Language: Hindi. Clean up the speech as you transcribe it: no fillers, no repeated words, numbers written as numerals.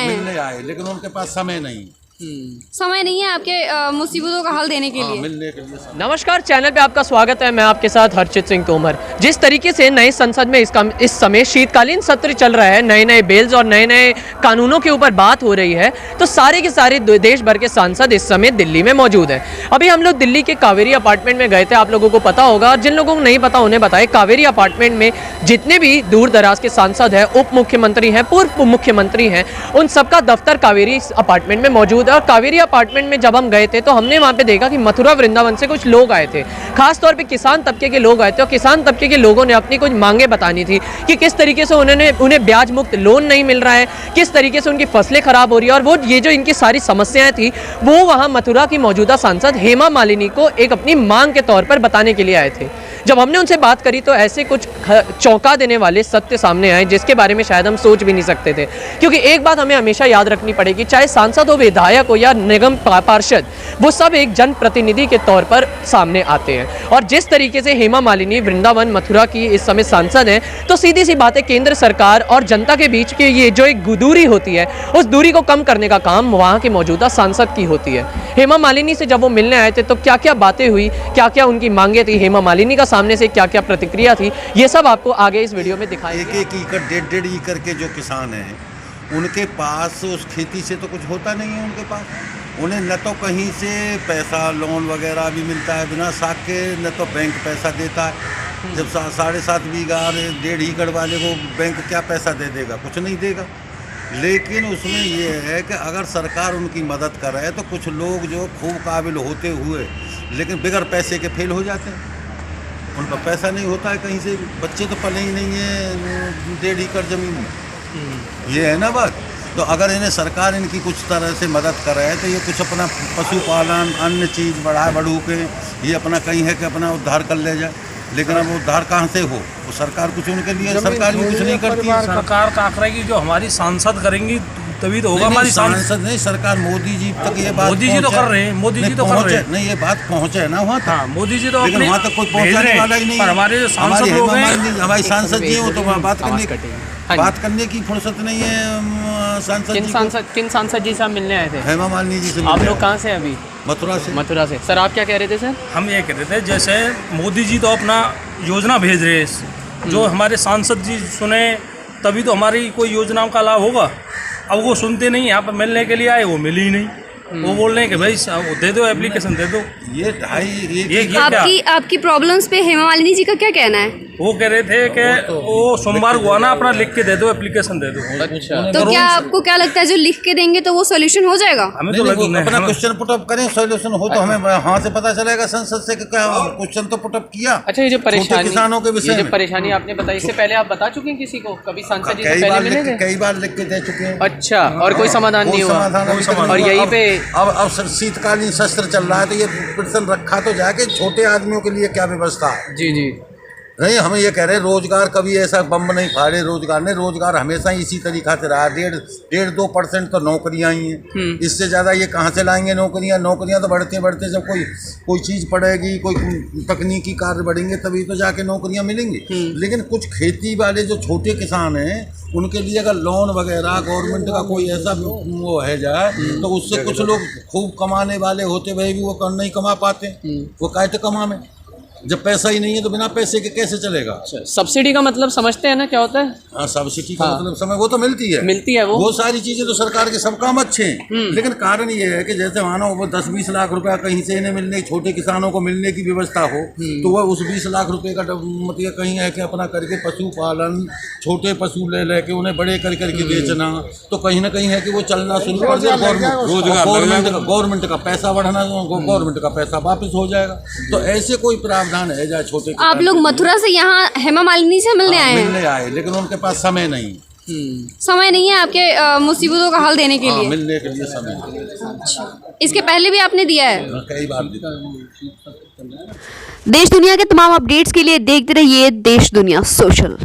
आए हैं? मिलने आए, लेकिन उनके पास समय नहीं, समय नहीं है आपके मुसीबतों का हल देने के लिए। मिलने के लिए समय। नमस्कार, चैनल पे आपका स्वागत है। मैं आपके साथ हर्षित सिंह तोमर। जिस तरीके से नए संसद में इस समय शीतकालीन सत्र चल रहा है, नए नए बिल्स और नए नए कानूनों के ऊपर बात हो रही है, तो सारे के सारे देश भर के सांसद इस समय दिल्ली में मौजूद हैं। अभी हम लोग दिल्ली के कावेरी अपार्टमेंट में गए थे, आप लोगों को पता होगा, और जिन लोगों को नहीं पता उन्हें बताएं। कावेरी अपार्टमेंट में जितने भी दूर दराज के सांसद हैं, उप मुख्यमंत्री हैं, पूर्व मुख्यमंत्री हैं, उन सबका दफ्तर कावेरी अपार्टमेंट में मौजूद है। और कावेरी अपार्टमेंट में जब हम गए थे तो हमने वहां पे देखा कि मथुरा वृंदावन से कुछ लोग आए थे, खास तौर पे किसान तबके के लोग आए थे। और किसान तबके के लोगों ने अपनी कुछ मांगे बतानी थी कि किस तरीके से उन्हें ब्याज मुक्त लोन नहीं मिल रहा है, किस तरीके से उनकी फसलें खराब हो रही है। और वो ये जो इनकी सारी समस्याएं थी, वो वहां मथुरा की मौजूदा सांसद हेमा मालिनी को एक अपनी मांग के तौर पर बताने के लिए आए थे। जब हमने उनसे बात करी तो ऐसे कुछ चौंका देने वाले सत्य सामने आए, जिसके बारे में शायद हम सोच भी नहीं सकते थे। क्योंकि एक बात हमें हमेशा याद रखनी पड़ेगी, चाहे सांसद हो, विधायक हो या निगम पार्षद, वो सब एक जनप्रतिनिधि के तौर पर सामने आते हैं। और जिस तरीके से हेमा मालिनी वृंदावन मथुरा की इस समय सांसद हैं, तो सीधी सी बात है, केंद्र सरकार और जनता के बीच की ये जो एक दूरी होती है, उस दूरी को कम करने का काम वहाँ के मौजूदा सांसद की होती है। हेमा मालिनी से जब वो मिलने आए थे तो क्या क्या बातें हुई, क्या क्या उनकी मांगे थी, हेमा मालिनी का सामने से क्या क्या प्रतिक्रिया थी, ये सब आपको आगे इस वीडियो में दिखाएंगे। एक एक एकड़, डेढ़ एकड़ के जो किसान हैं, उनके पास उस खेती से तो कुछ होता नहीं है। उनके पास उन्हें न तो कहीं से पैसा, लोन वगैरह भी मिलता है बिना साख के, न तो बैंक पैसा देता है। जब 7.5 बीघा और 1.5 एकड़ वाले को बैंक क्या पैसा दे देगा? कुछ नहीं देगा। लेकिन उसमें ये है कि अगर सरकार उनकी मदद कर रहा है तो कुछ लोग जो खूब काबिल होते हुए लेकिन बगैर पैसे के फेल हो जाते हैं। उनका पैसा नहीं होता है कहीं से, बच्चे तो पले ही नहीं है 1.5 एकड़ ज़मीन में। ये है ना बात। तो अगर इन्हें सरकार इनकी कुछ तरह से मदद कर रहा है तो ये कुछ अपना पशुपालन, अन्य चीज़ बढ़ू के ये अपना कहीं है कि अपना उद्धार कर ले जाए। लेकिन अब उद्धार कहाँ से हो? वो सरकार कुछ उनके लिए, सरकार भी कुछ नहीं करती है। सरकार का आंकड़ा की जो हमारी सांसद करेंगी तभी तो होगा। हमारी सांसद नहीं, सरकार मोदी जी तक ये बात, मोदी जी तो कर रहे हैं, मोदी जी तो कर रहे हैं। नहीं, ये बात पहुँचे ना वहाँ तक। मोदी जी तो लेकिन वहाँ तक कोई पहुँचाने वाला ही नहीं। हमारे जो सांसद लोग हैं, हमारी सांसद जी हो तो बात करने की फुर्सत नहीं है सांसद। किन सांसद जी से आप मिलने आए थे? हेमा मालिनी जी से। आप लोग कहाँ से? अभी मथुरा से। सर आप क्या कह रहे थे? सर हम ये कह रहे थे, जैसे मोदी जी तो अपना योजना भेज रहे हैं, जो हमारे सांसद जी सुने तभी तो हमारी कोई योजनाओं का लाभ होगा। अब वो सुनते नहीं, यहाँ पर मिलने के लिए आए, वो मिली ही नहीं। वो बोल रहे हैं कि भाई दे दो, एप्लीकेशन दे दो। ये आपकी प्रॉब्लम्स पे हेमा मालिनी जी का क्या कहना है? वो कह रहे थे कि वो सोमवार को आना, अपना लिख के दे दो, एप्लीकेशन दे दो। अच्छा, तो क्या आपको क्या लगता है, जो लिख के देंगे तो वो सोल्यूशन हो जाएगा? हमें तो अपना क्वेश्चन पुटअप करें, सोल्यूशन हो तो हमें हाँ से पता चलेगा संसद से क्या क्वेश्चन तो पुटअप किया। अच्छा, ये जो परेशानी किसानों के विषय में, परेशानी आपने बताई, इससे पहले आप बता चुके हैं किसी को? कभी सांसद जी से कई पहले बार लिख के दे चुके हैं। अच्छा, और कोई समाधान नहीं हुआ? और यहीं पे अब शीतकालीन सत्र चल रहा है तो ये प्रश्न रखा तो जाके छोटे आदमियों के लिए क्या व्यवस्था है? जी नहीं, हमें ये कह रहे हैं रोजगार कभी ऐसा बम नहीं फाड़े। रोजगार हमेशा ही इसी तरीका से रहा। 1.5-2% तो नौकरियां ही हैं। इससे ज़्यादा ये कहाँ से लाएंगे नौकरियां तो बढ़ते जब कोई चीज़ पड़ेगी, कोई तकनीकी कार्य बढ़ेंगे तभी तो जाके नौकरियां मिलेंगी। लेकिन कुछ खेती वाले जो छोटे किसान हैं, उनके लिए अगर लोन वगैरह गवर्नमेंट का कोई ऐसा वो है जाए तो उससे कुछ लोग खूब कमाने वाले होते हुए भी वो नहीं कमा पाते। वो कैसे कमा में? जब पैसा ही नहीं है तो बिना पैसे के कैसे चलेगा? सब्सिडी का मतलब समझते हैं ना क्या होता है? हाँ, सब्सिडी का मतलब समय वो तो मिलती है वो सारी चीजें तो सरकार के सब काम अच्छे हैं। लेकिन कारण ये है कि जैसे मानो वो 10-20 लाख रुपया कहीं से इन्हें मिलने, छोटे किसानों को मिलने की व्यवस्था हो, तो वह उस 20 लाख रुपए का मतलब कहीं है कि अपना करके पशुपालन, छोटे पशु ले लेके उन्हें बड़े करके बेचना, तो कहीं ना कहीं है कि वो चलना शुरू कर दे। गवर्नमेंट का पैसा बढ़ना, गवर्नमेंट का पैसा वापस हो जाएगा। तो ऐसे कोई प्रावधान है जाए छोटे। आप लोग मथुरा से यहाँ हेमा मालिनी से मिलने आए, लेकिन उनके पास समय नहीं है आपके मुसीबतों का हल देने के लिए। मिलने के लिए समय नहीं। अच्छा, इसके पहले भी आपने दिया है? कई बार दिया। देश दुनिया के तमाम अपडेट्स के लिए देखते रहिए देश दुनिया सोशल।